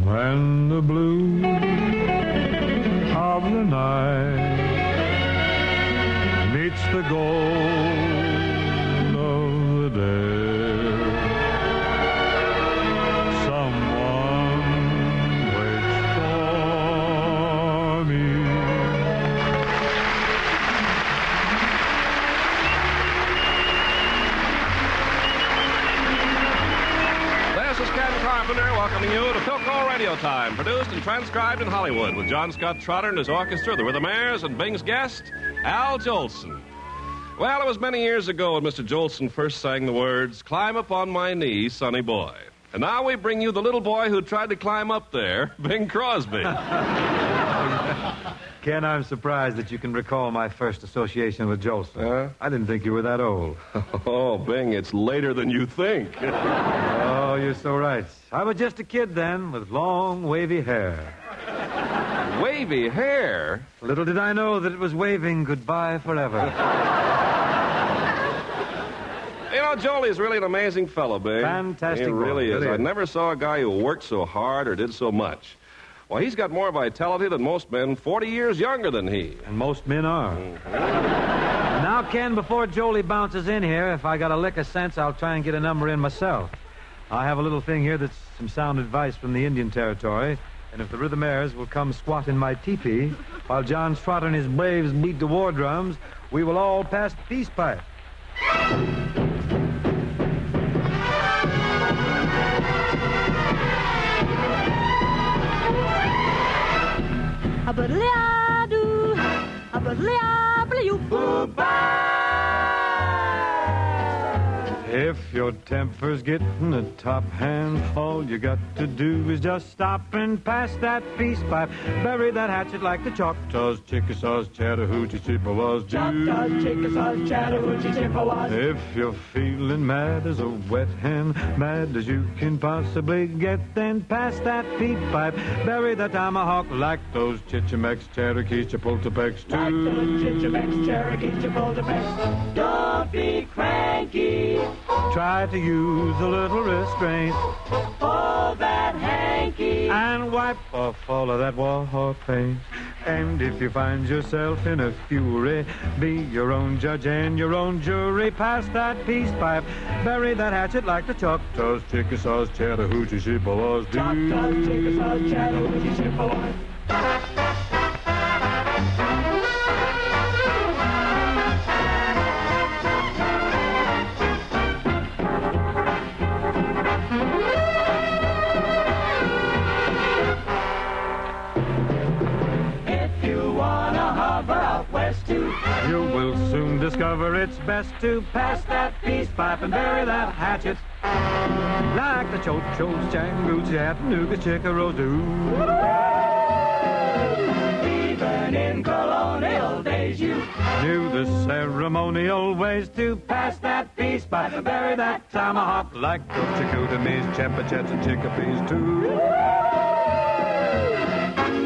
When the blue of the night meets the gold of the day, someone waits for me. This is Ken Carpenter welcoming you to Philco Radio Time, produced and transcribed in Hollywood with John Scott Trotter and his orchestra, the Rhythmaires, and Bing's guest, Al Jolson. Well, it was many years ago when Mr. Jolson first sang the words, "Climb up on my knee, sonny boy." And now we bring you the little boy who tried to climb up there, Bing Crosby. Ken, I'm surprised that you can recall my first association with Jolson. I didn't think you were that old. Oh, Bing, it's later than you think. Oh, you're so right. I was just a kid then with long, wavy hair. Wavy hair? Little did I know that it was waving goodbye forever. You know, Jolie's really an amazing fellow, Bing. Fantastic. He really is. Really I is. never saw a guy who worked so hard or did so much. Well, he's got more vitality than most men 40 years younger than he. And most men are. Now, Ken, before Jolie bounces in here, if I got a lick of sense, I'll try and get a number in myself. I have a little thing here that's some sound advice from the Indian Territory. And if the Rhythmaires will come squat in my teepee while John Trotter and his braves beat the war drums, we will all pass the peace pipe. If your temper's getting a top hand, all you got to do is just stop and pass that peace pipe. Bury that hatchet like the Choctaws, Chickasaws, Chattahoochee, Chippewas do. Choctaws, Chickasaws, Chattahoochee, Chippewas. If you're feeling mad as a wet hen, mad as you can possibly get, then pass that peace pipe. Bury the tomahawk like those Chichimex, Cherokees, Chapultepecs do. Like those Chichimex, Cherokees, Chapultepecs. Don't be cranky. Try to use a little restraint. Hold that hanky. And wipe off all of that war paint. And if you find yourself in a fury, be your own judge and your own jury. Pass that peace pipe. Bury that hatchet like the Choctaws, Chickasaws, Chattahoochee, Chippewas do. Choctaws, Chickasaws, Chattahoochee, Chippewas. You will soon discover it's best to pass that peace pipe and bury that hatchet like the Cho-Chos, Changoos, Chattanooga, Chickaros do. Even in colonial days you knew the ceremonial ways to pass that peace pipe and bury that tomahawk like those Chicoutamis, Chepachets, and Chickapees too.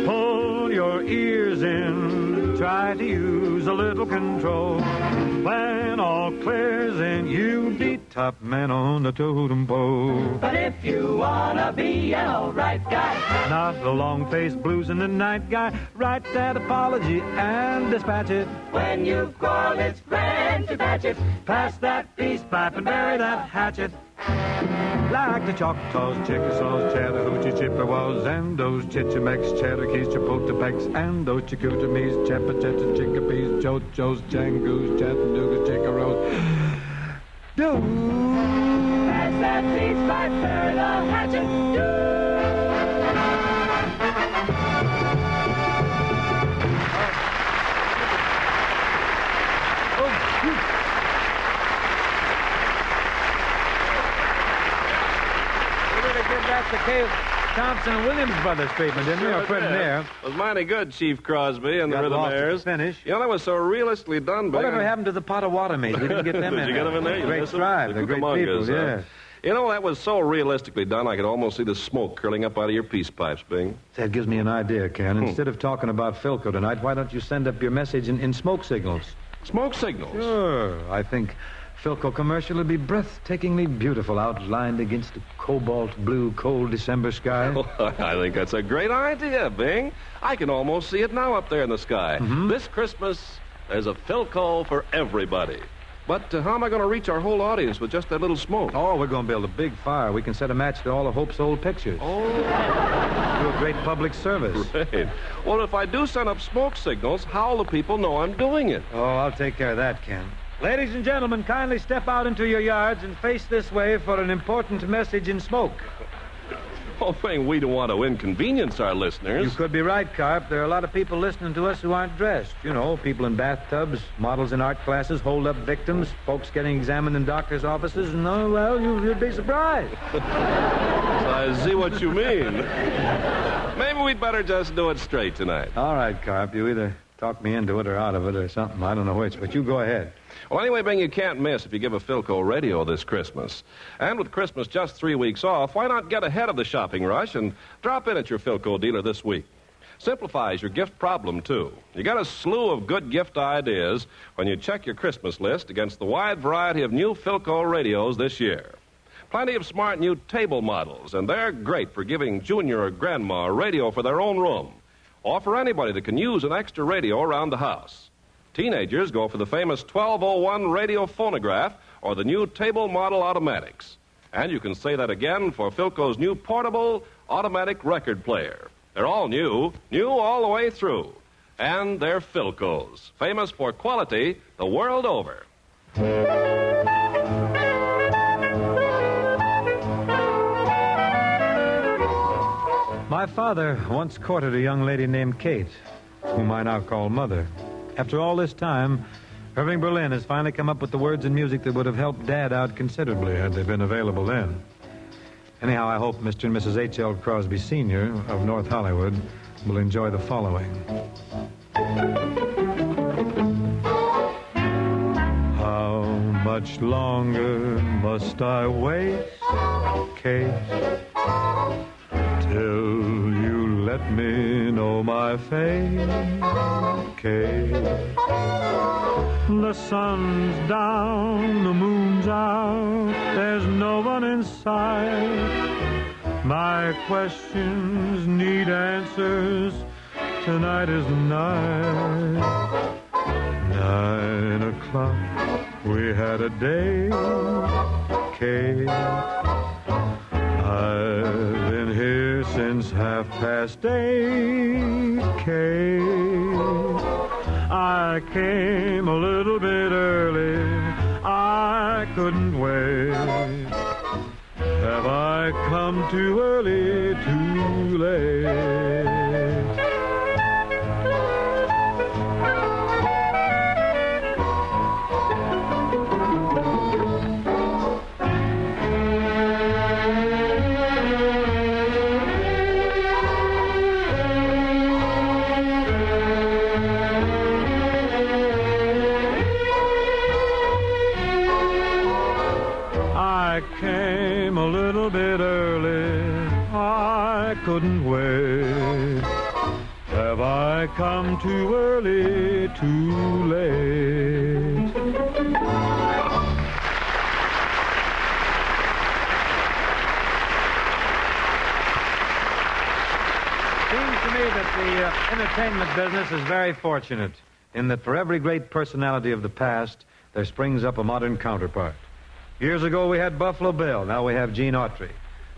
Pull your ears in, try to use a little control. When all clears in, you be top man on the totem pole. But if you wanna be an alright guy, not a long-faced blues in the night guy, write that apology and dispatch it. When you've quarreled, it's grand to patch it. Pass that peace pipe and bury that hatchet like the Choctaws, Chickasaws, Chattahoochee, Chippewas, and those Chichimex, Cherokees, Chapultepecs, and ththose Chicoutamis, Chepachets, and Chickapees, Cho-Chos, Changoos, Chattanooga, Chickaros do. Pass that peace pipe, bury the hatchet, do. That's the K. Thompson and Williams Brothers treatment, didn't we? Or put in there. It was mighty good, Chief Crosby and the Rhythmaires. Finish. You know, that was so realistically done, Bing. Whatever happened to the pot of water maids? We didn't get them in. Did you get them in there? You Great miss them? strive. They're The great people, Cucamongas, yeah. You know, that was so realistically done, I could almost see the smoke curling up out of your peace pipes, Bing. That gives me an idea, Ken. Instead of talking about Philco tonight, why don't you send up your message in smoke signals? Smoke signals? Sure. I think Philco commercial would be breathtakingly beautiful, outlined against a cobalt blue, cold December sky. I think that's a great idea, Bing. I can almost see it now up there in the sky. This Christmas, there's a Philco for everybody. But how am I going to reach our whole audience with just that little smoke? Oh, we're going to build a big fire. We can set a match to all of Hope's old pictures. Oh. Do a great public service. Great. Well, if I do send up smoke signals, how will the people know I'm doing it? Oh, I'll take care of that, Ken. Ladies and gentlemen, kindly step out into your yards and face this way for an important message in smoke. Oh, Bing, we don't want to inconvenience our listeners. You could be right, Carp. There are a lot of people listening to us who aren't dressed. You know, people in bathtubs, models in art classes, hold-up victims, folks getting examined in doctors' offices, and, oh, well, you'd be surprised. I see what you mean. Maybe we'd better just do it straight tonight. All right, Carp. You either talk me into it or out of it or something. I don't know which, but you go ahead. Well, anyway, Bing, you can't miss if you give a Philco radio this Christmas. And with Christmas just 3 weeks off, why not get ahead of the shopping rush and drop in at your Philco dealer this week? Simplifies your gift problem, too. You got a slew of good gift ideas when you check your Christmas list against the wide variety of new Philco radios this year. Plenty of smart new table models, and they're great for giving Junior or Grandma a radio for their own room, or for anybody that can use an extra radio around the house. Teenagers go for the famous 1201 radio phonograph or the new table model automatics. And you can say that again for Philco's new portable automatic record player. They're all new all the way through. And they're Philco's, famous for quality the world over. My father once courted a young lady named Kate, whom I now call Mother. After all this time, Irving Berlin has finally come up with the words and music that would have helped Dad out considerably had they been available then. Anyhow, I hope Mr. and Mrs. H.L. Crosby Sr. of North Hollywood will enjoy the following. How much longer must I wait, Kate, till you let me know my fate, Kate? The sun's down, the moon's out, there's no one in sight. My questions need answers, tonight is the night. 9 o'clock, we had a date, Kate. I've been here since 8:30, Kate. I came a little bit early, I couldn't wait. Have I come too early, too late? I came a little bit early, I couldn't wait. Have I come too early, too late? Seems to me that the entertainment business is very fortunate in that for every great personality of the past, there springs up a modern counterpart. Years ago, we had Buffalo Bill. Now we have Gene Autry.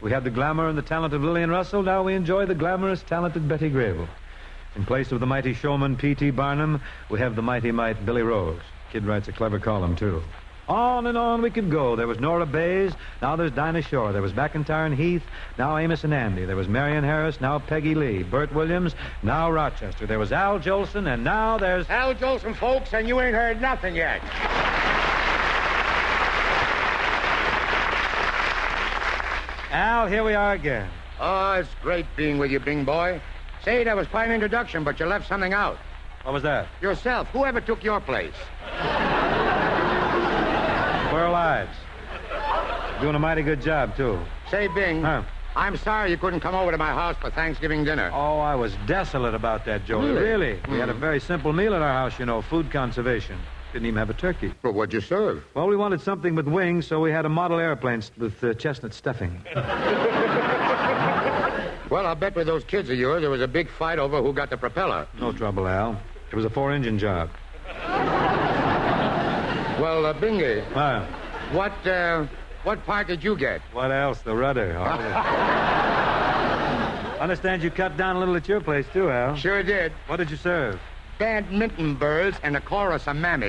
We had the glamour and the talent of Lillian Russell. Now we enjoy the glamorous, talented Betty Grable. In place of the mighty showman P.T. Barnum, we have the mighty mite Billy Rose. Kid writes a clever column, too. On and on we could go. There was Nora Bayes. Now there's Dinah Shore. There was McIntyre and Heath. Now Amos and Andy. There was Marion Harris. Now Peggy Lee. Burt Williams. Now Rochester. There was Al Jolson. And now there's... Al Jolson, folks, and you ain't heard nothing yet. Al, here we are again. Oh, it's great being with you, Bing boy. Say, that was quite an introduction, but you left something out. What was that? Yourself. Whoever took your place? Squirrel Eyes. Doing a mighty good job, too. Say, Bing, Huh? I'm sorry you couldn't come over to my house for Thanksgiving dinner. Oh, I was desolate about that, Joey. Really? We had a very simple meal at our house, you know, food conservation. Didn't even have a turkey. Well, what'd you serve? Well, we wanted something with wings, so we had a model airplane with chestnut stuffing. Well, I'll bet with those kids of yours there was a big fight over who got the propeller. No trouble, Al. It was a 4-engine job. Well, Bingy, Ah, what part did you get? what else? The rudder. Understand you cut down a little at your place, too, Al. Sure did. What did you serve? Badminton birds and a chorus of mammy.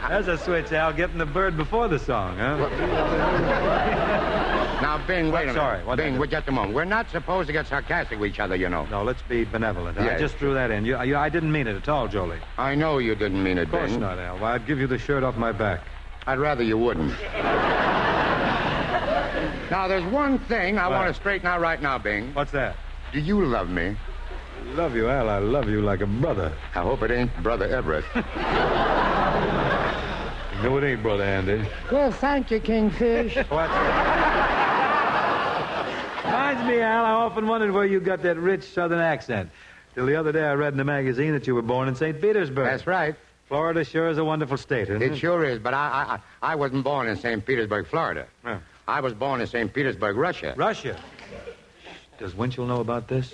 There's a switch, Al, getting the bird before the song, huh? Now, Bing, wait a minute. Sorry, what did I Bing, do? wait just a moment. We're not supposed to get sarcastic with each other, you know. No, let's be benevolent. I Yes. just threw that in. I didn't mean it at all, Jolie. I know you didn't mean it, Of course Bing. not, Al. Why, I'd give you the shirt off my back. I'd rather you wouldn't. Now, there's one thing I What? want to straighten out right now, Bing. What's that? Do you love me? I love you, Al. I love you like a brother. I hope it ain't Brother Everett. No, it ain't, Brother Andy. Well, thank you, Kingfish. What? Reminds me, Al, I often wondered where you got that rich southern accent. Till the other day I read in the magazine that you were born in St. Petersburg. That's right. Florida sure is a wonderful state, isn't it? It sure is, but I wasn't born in St. Petersburg, Florida. Yeah. I was born in St. Petersburg, Russia. Russia. Does Winchell know about this?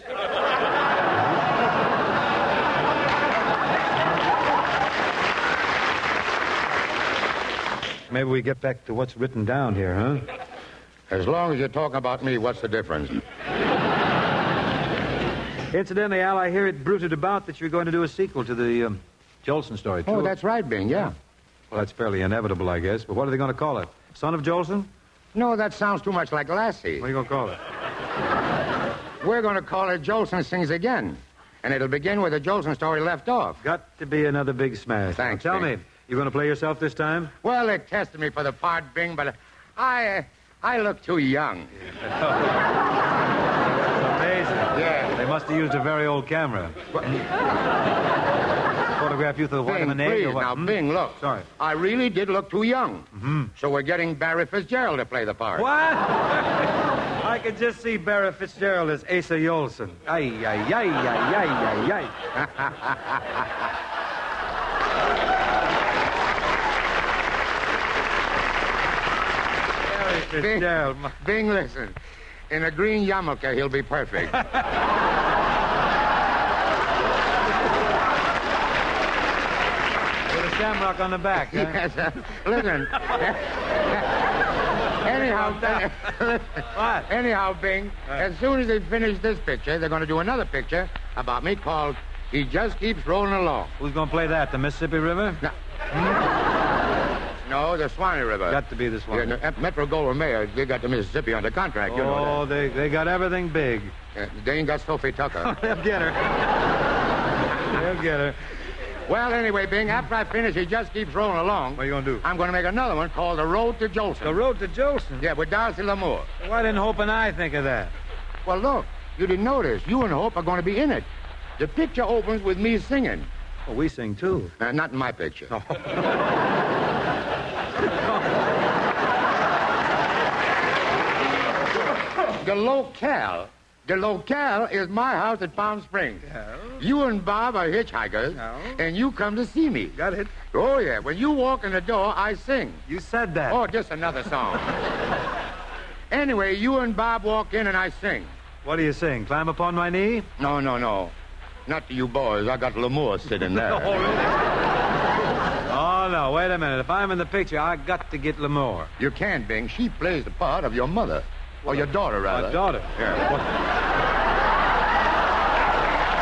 Maybe we get back to what's written down here, huh? As long as you're talking about me, what's the difference? Incidentally, Al, I hear it bruited about that you're going to do a sequel to the Jolson story, too. Oh, that's right, Bing, yeah. Well, that's fairly inevitable, I guess. But what are they going to call it? Son of Jolson? No, that sounds too much like Lassie. What are you going to call it? We're going to call it Jolson Sings Again. And it'll begin where the Jolson story left off. Got to be another big smash. Thanks, Now, tell Bing. me, you going to play yourself this time? Well, they tested me for the part, Bing, but I look too young. Amazing. Yeah. They must have used a very old camera. Photograph you through the white of Bing, an egg please, or what? now, Hmm? Bing, look. Sorry. I really did look too young. Mm-hmm. So we're getting Barry Fitzgerald to play the part. What? I could just see Barry Fitzgerald as Asa Jolson. Ay, ay, ay, ay, ay, ay, ay. Barry Fitzgerald. Bing, listen. In a green yarmulke, he'll be perfect. With a shamrock on the back, huh? Yes, listen. Anyhow, What? anyhow, Bing, as soon as they finish this picture, they're going to do another picture about me called He Just Keeps Rolling Along. Who's going to play that? The Mississippi River? No, the Swanee River. Got to be this one. Yeah, Metro Goldwyn Mayer, they got the Mississippi under contract, you know Oh, they got everything big. that. They ain't got Sophie Tucker. They'll get her. They'll get her. Well, anyway, Bing, after I finish He Just Keeps Rolling Along, What are you going to do? I'm going to make another one called The Road to Jolson. The Road to Jolson? Yeah, with Darcy Lamour. Why didn't Hope and I think of that? Well, look, you didn't notice. You and Hope are going to be in it. The picture opens with me singing. Well, we sing, too. Not in my picture. The locale is my house at Palm Springs. You and Bob are hitchhikers, and you come to see me. Got it. Oh, yeah. When you walk in the door, I sing. You said that. Oh, just another song. Anyway, you and Bob walk in, and I sing. What do you sing? Climb upon my knee? No. Not to you boys. I got Lamour sitting there. Oh, really? Oh, no. Wait a minute. If I'm in the picture, I got to get Lamour. You can, Bing. She plays the part of your mother. Or your daughter, rather. My daughter. Yeah.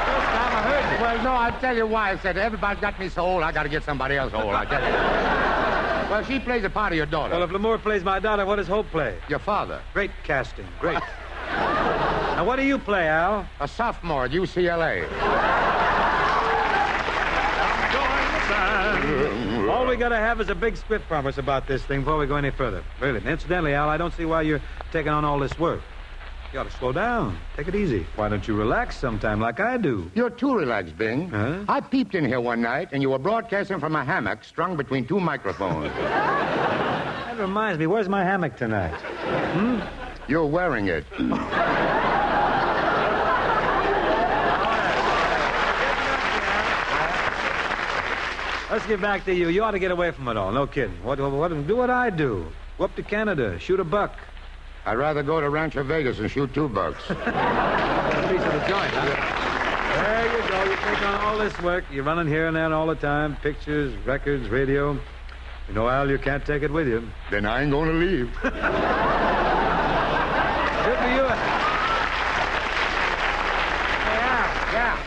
First time I heard you. Well, no, I'll tell you why. I said, everybody's got me so old, I got to get somebody else old. I tell you. Well, she plays the part of your daughter. Well, if Lamour plays my daughter, what does Hope play? Your father. Great casting. Great. Now, what do you play, Al? A sophomore at UCLA. All we got to have is a big script from us about this thing before we go any further. Really. And incidentally, Al, I don't see why you're taking on all this work. You ought to slow down. Take it easy. Why don't you relax sometime like I do? You're too relaxed, Bing. Huh? I peeped in here one night, and you were broadcasting from a hammock strung between two microphones. That reminds me, where's my hammock tonight? You're wearing it. Let's get back to you. You ought to get away from it all. No kidding. Do what I do. Go up to Canada, shoot a buck. I'd rather go to Rancho Vegas and shoot 2 bucks. A piece of the joint, huh? There you go. You take on all this work. You're running here and there all the time. Pictures, records, radio. You know, Al, you can't take it with you. Then I ain't going to leave. Good for you. Yeah.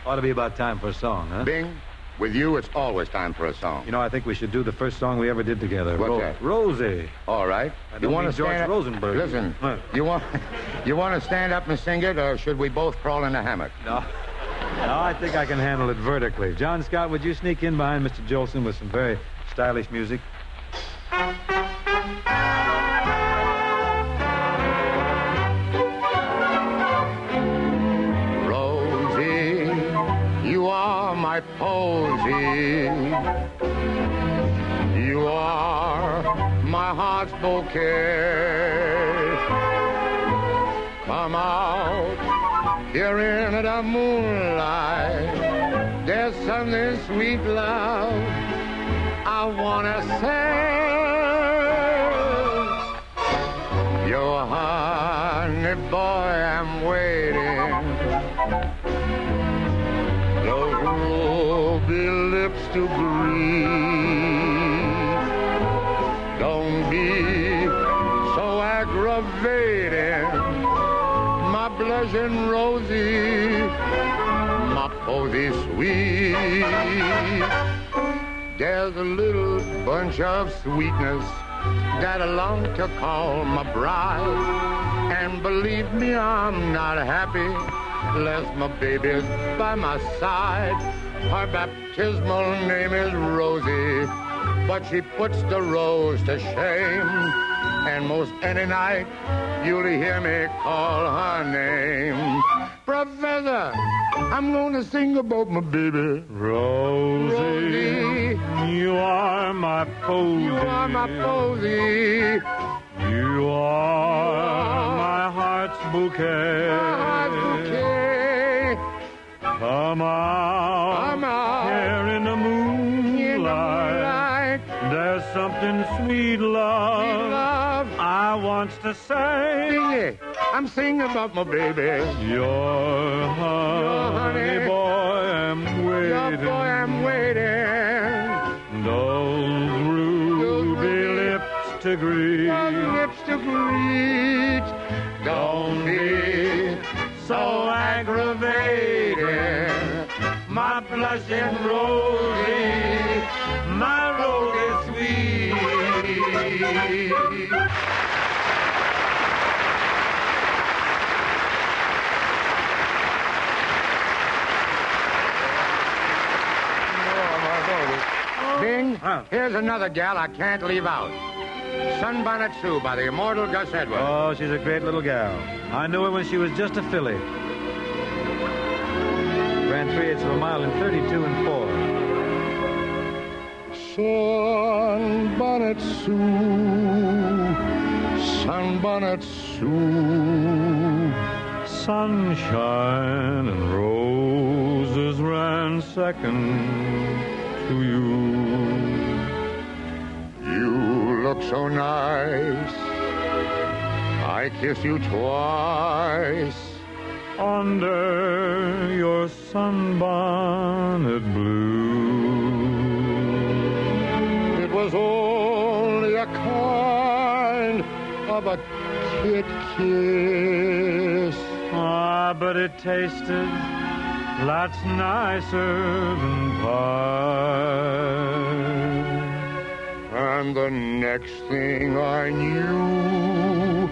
Ought to be about time for a song, huh? Bing, with you, it's always time for a song. You know, I think we should do the first song we ever did together. What's that? Rosie. All right. I don't mean George Rosenberg. Listen, Huh. you want to stand up and sing it, or should we both crawl in the hammock? No, I think I can handle it vertically. John Scott, would you sneak in behind Mr. Jolson with some very stylish music? Rosie, you are my posy. You are my heart's bouquet. Come out here in the moonlight. There's something sweet, love, I wanna say. Your honey boy, I'm waiting. Those ruby lips to breathe. Don't be so aggravating, my blushing Rosie, my posy sweet. There's a little bunch of sweetness that I long to call my bride. And believe me, I'm not happy unless my baby's by my side. Her baptismal name is Rosie, but she puts the rose to shame. And most any night, you'll hear me call her name. Professor, I'm gonna sing about my baby. Rosie, you are my posy. You are my posy. You are my heart's bouquet. My heart's bouquet. Come out, Come out. here in the moonlight. There's something sweet, love, Sweet love. I wants to say. Sing it. I'm singing about my baby. Your honey honey. boy, I'm Your waiting. boy, I'm waiting. Those ruby lips to greet. Your lips to greet. Don't be so aggravating, my blushing Rosie, my Rosie sweet. Bing, here's another gal I can't leave out. Sunbonnet Sue by the immortal Gus Edwards. Oh, she's a great little gal. I knew her when she was just a filly. Ran 3/8 of a mile in 32 4. Sunbonnet Sue, Sunbonnet Sue. Sunshine and roses ran second to you. You look so nice. I kiss you twice. Under your sunbonnet blue. It was only a kind of a kid kiss. Ah, but it tasted lots nicer than pie. And the next thing I knew,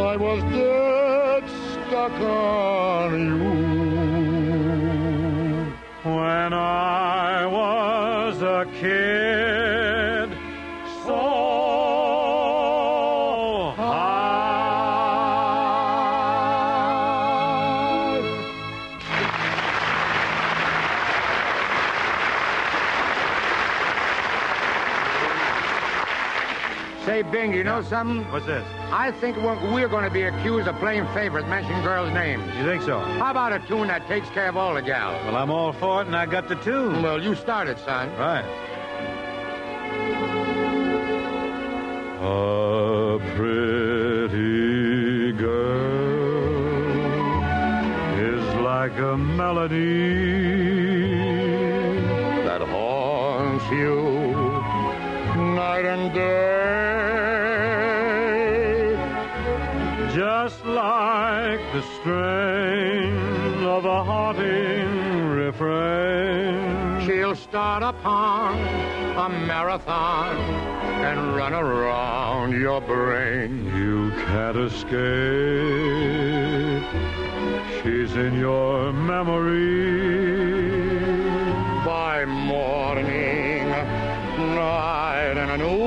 I was dead stuck on you. When I was a kid, so high. Say, Bing, you know something? What's this? I think we're going to be accused of playing favorites, mentioning girls' names. You think so? How about a tune that takes care of all the gals? Well, I'm all for it, and I got the tune. Well, you started, son. Right. A pretty girl is like a melody That haunts you night and day. just like the strain of a haunting refrain. She'll start upon a marathon and run around your brain. You can't escape. She's in your memory. By morning, night, and noon,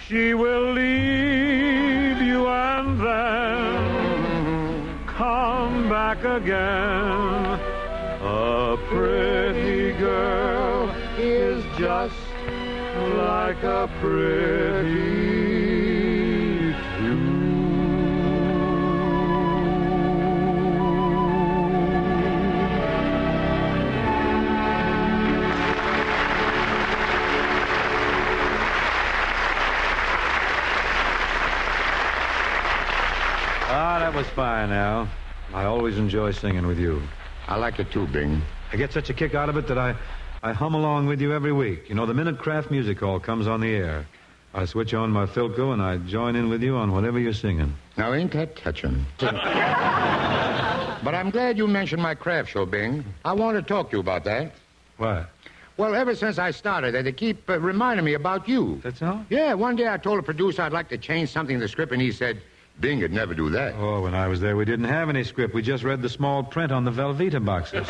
She will leave you and then come back again. A pretty girl is just like a pretty tune. Ah, that was fine, Al. I always enjoy singing with you. I like it too, Bing. I get such a kick out of it that I hum along with you every week. You know, the minute Kraft Music Hall comes on the air, I switch on my Philco and I join in with you on whatever you're singing. Now, ain't that touching? But I'm glad you mentioned my craft show, Bing. I want to talk to you about that. What? Well, ever since I started, they keep reminding me about you. That's all? Yeah, one day I told a producer I'd like to change something in the script, and he said, Bing would never do that. Oh, when I was there, we didn't have any script. We just read the small print on the Velveeta boxes.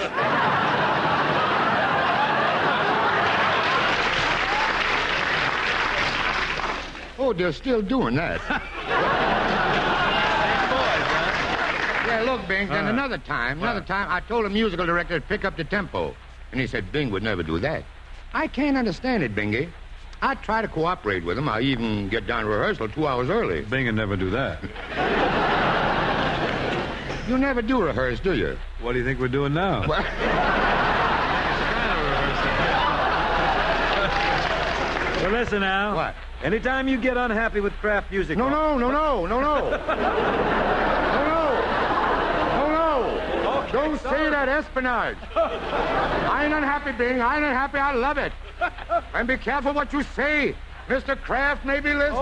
Oh, they're still doing that. Yeah, look, Bing, then another time, I told a musical director to pick up the tempo. And he said Bing would never do that. I can't understand it, Bingy. I try to cooperate with him. I even get down to rehearsal 2 hours early. Bing would never do that. You never do rehearse, do you? What do you think we're doing now? Well, Well, listen, Al. What? Anytime you get unhappy with Kraft Music no. Don't say that, espionage. I ain't unhappy, Bing. I ain't unhappy. I love it. And be careful what you say. Mr. Kraft may be listening.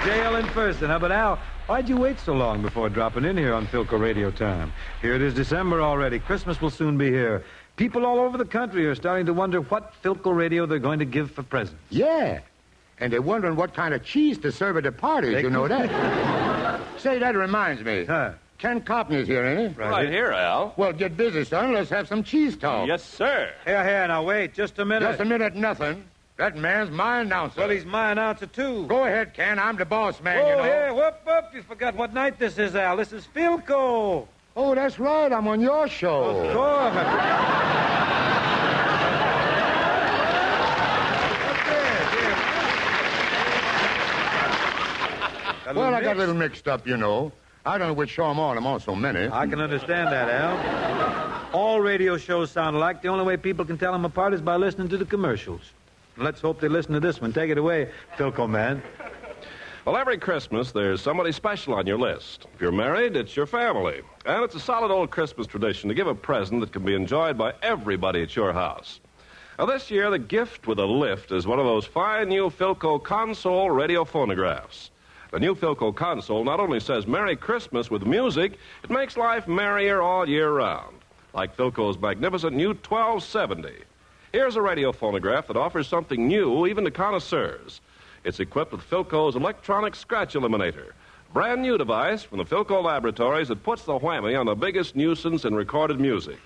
Jail in person, huh? But Al, why'd you wait so long before dropping in here on Philco Radio Time? Here it is December already. Christmas will soon be here. People all over the country are starting to wonder what Philco Radio they're going to give for presents. Yeah. And they're wondering what kind of cheese to serve at the parties. You know that? Say, that reminds me. Huh? Ken Coppney's here, ain't he? Right here, Al. Well, get busy, son. Let's have some cheese talk. Yes, sir. Here, now wait, just a minute. Just a minute, nothing. That man's my announcer. Well, he's my announcer, too. Go ahead, Ken. I'm the boss man, you Oh, know. here, whoop. You forgot what night this is, Al. This is Philco. Oh, that's right. I'm on your show. Of course. Well, I got a little mixed up, you know. I don't know which show I'm on. I'm on so many. I can understand that, Al. All radio shows sound alike. The only way people can tell them apart is by listening to the commercials. Let's hope they listen to this one. Take it away, Philco man. Well, every Christmas, there's somebody special on your list. If you're married, it's your family. And it's a solid old Christmas tradition to give a present that can be enjoyed by everybody at your house. Now, this year, the gift with a lift is one of those fine new Philco console radio phonographs. The new Philco console not only says Merry Christmas with music, it makes life merrier all year round, like Philco's magnificent new 1270. Here's a radio phonograph that offers something new even to connoisseurs. It's equipped with Philco's electronic scratch eliminator, brand new device from the Philco laboratories that puts the whammy on the biggest nuisance in recorded music.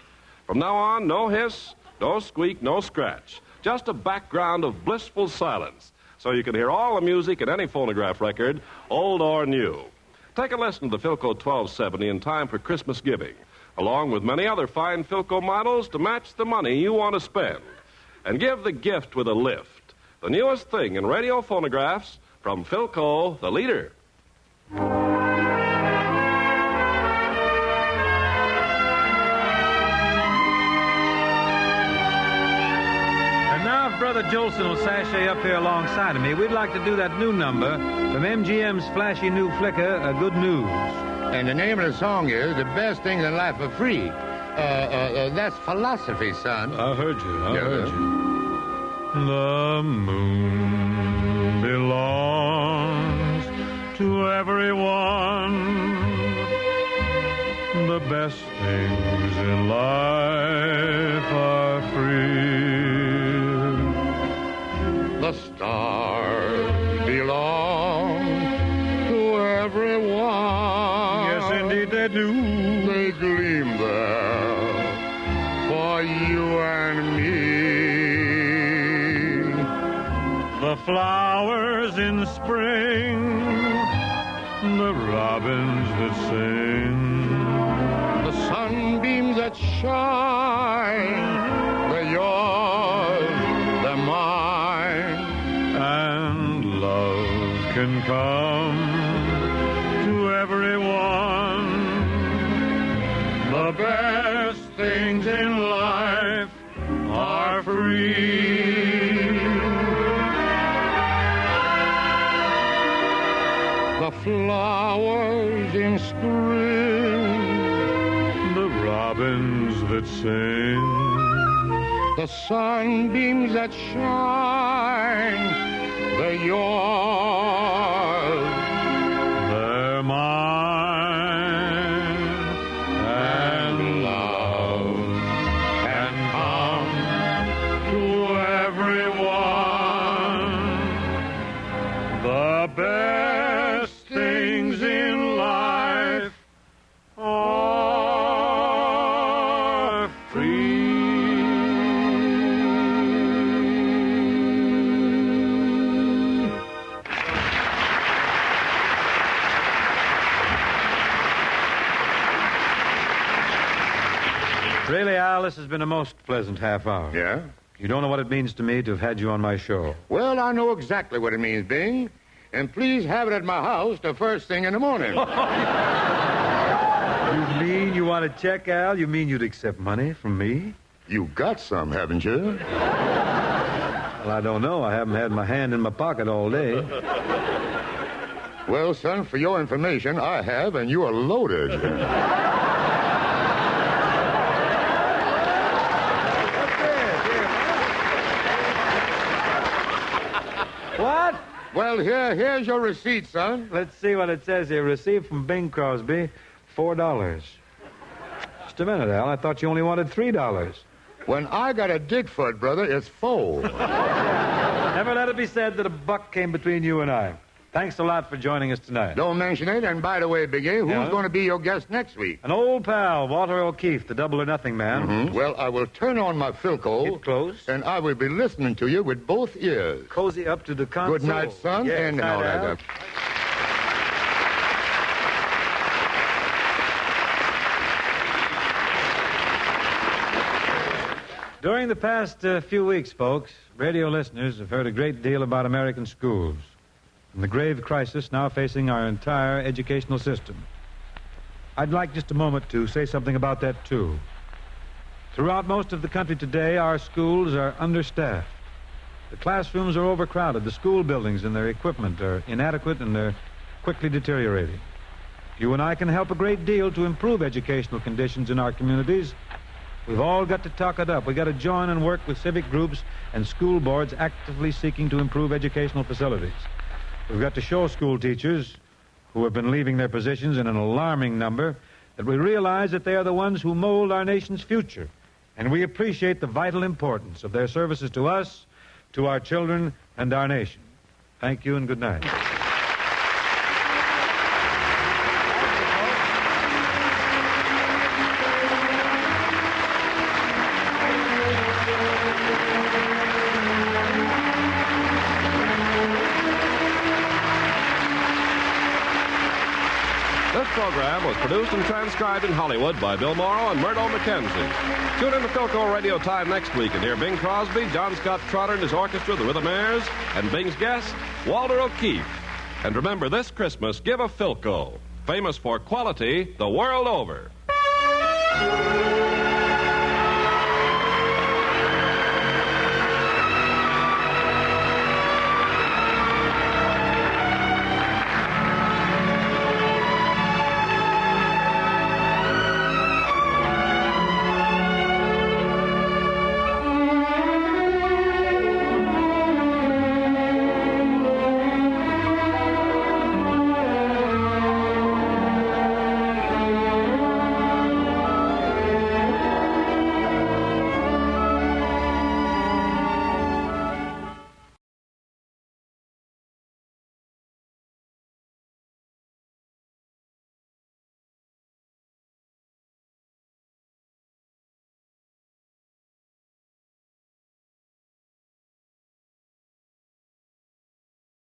From now on, no hiss, no squeak, no scratch, just a background of blissful silence, so you can hear all the music in any phonograph record, old or new. Take a listen to the Philco 1270 in time for Christmas giving. along with many other fine Philco models to match the money you want to spend. And give the gift with a lift. The newest thing in radio phonographs from Philco, the leader. Brother Jolson will sashay up here alongside of me. We'd like to do that new number from MGM's flashy new flicker, Good News. And the name of the song is The Best Things in Life Are Free. That's philosophy, son. I heard you. I heard you. The moon belongs to everyone. The best things in life are free. The stars belong to everyone. Yes, indeed they do. They gleam there for you and me. The flowers in spring, the robins that sing, the sunbeams that shine, they're yours, they're mine. and love can come to everyone. The best things in life are free. The flowers in spring, The robins that sing, the sunbeams that shine, they're yours, they're mine. And love and come. to everyone. The best things in life are free. Really, Al, this has been a most pleasant half hour. Yeah? You don't know what it means to me to have had you on my show. Well, I know exactly what it means, Bing. And please have it at my house the first thing in the morning. You mean you want to check, Al? You mean you'd accept money from me? You got some, haven't you? Well, I don't know. I haven't had my hand in my pocket all day. Well, son, for your information, I have, and you are loaded. What? Well, here's your receipt, son. Let's see what it says here. Received from Bing Crosby, $4. Just a minute, Al. I thought you only wanted $3. When I got a dig for it, brother, it's full. Never let it be said that a buck came between you and I. Thanks a lot for joining us tonight. Don't mention it. And by the way, Biggie, who's Yeah? going to be your guest next week? An old pal, Walter O'Keefe, the double or nothing man. Well, I will turn on my Philco. Get close. And I will be listening to you with both ears. Cozy up to the console. Good night, son. Yes, and night, all Al. that. During the past few weeks, folks, radio listeners have heard a great deal about American schools and the grave crisis now facing our entire educational system. I'd like just a moment to say something about that, too. Throughout most of the country today, our schools are understaffed. The classrooms are overcrowded. The school buildings and their equipment are inadequate, and they're quickly deteriorating. You and I can help a great deal to improve educational conditions in our communities. We've all got to talk it up. We've got to join and work with civic groups and school boards actively seeking to improve educational facilities. We've got to show school teachers who have been leaving their positions in an alarming number that we realize that they are the ones who mold our nation's future. And we appreciate the vital importance of their services to us, to our children, and our nation. Thank you and good night. This program program was produced and transcribed in Hollywood by Bill Morrow and Murdo McKenzie. Tune in to Philco Radio Time next week and hear Bing Crosby, John Scott Trotter and his orchestra, the Rhythmaires, and Bing's guest, Walter O'Keefe. And remember, this Christmas, give a Philco, famous for quality the world over.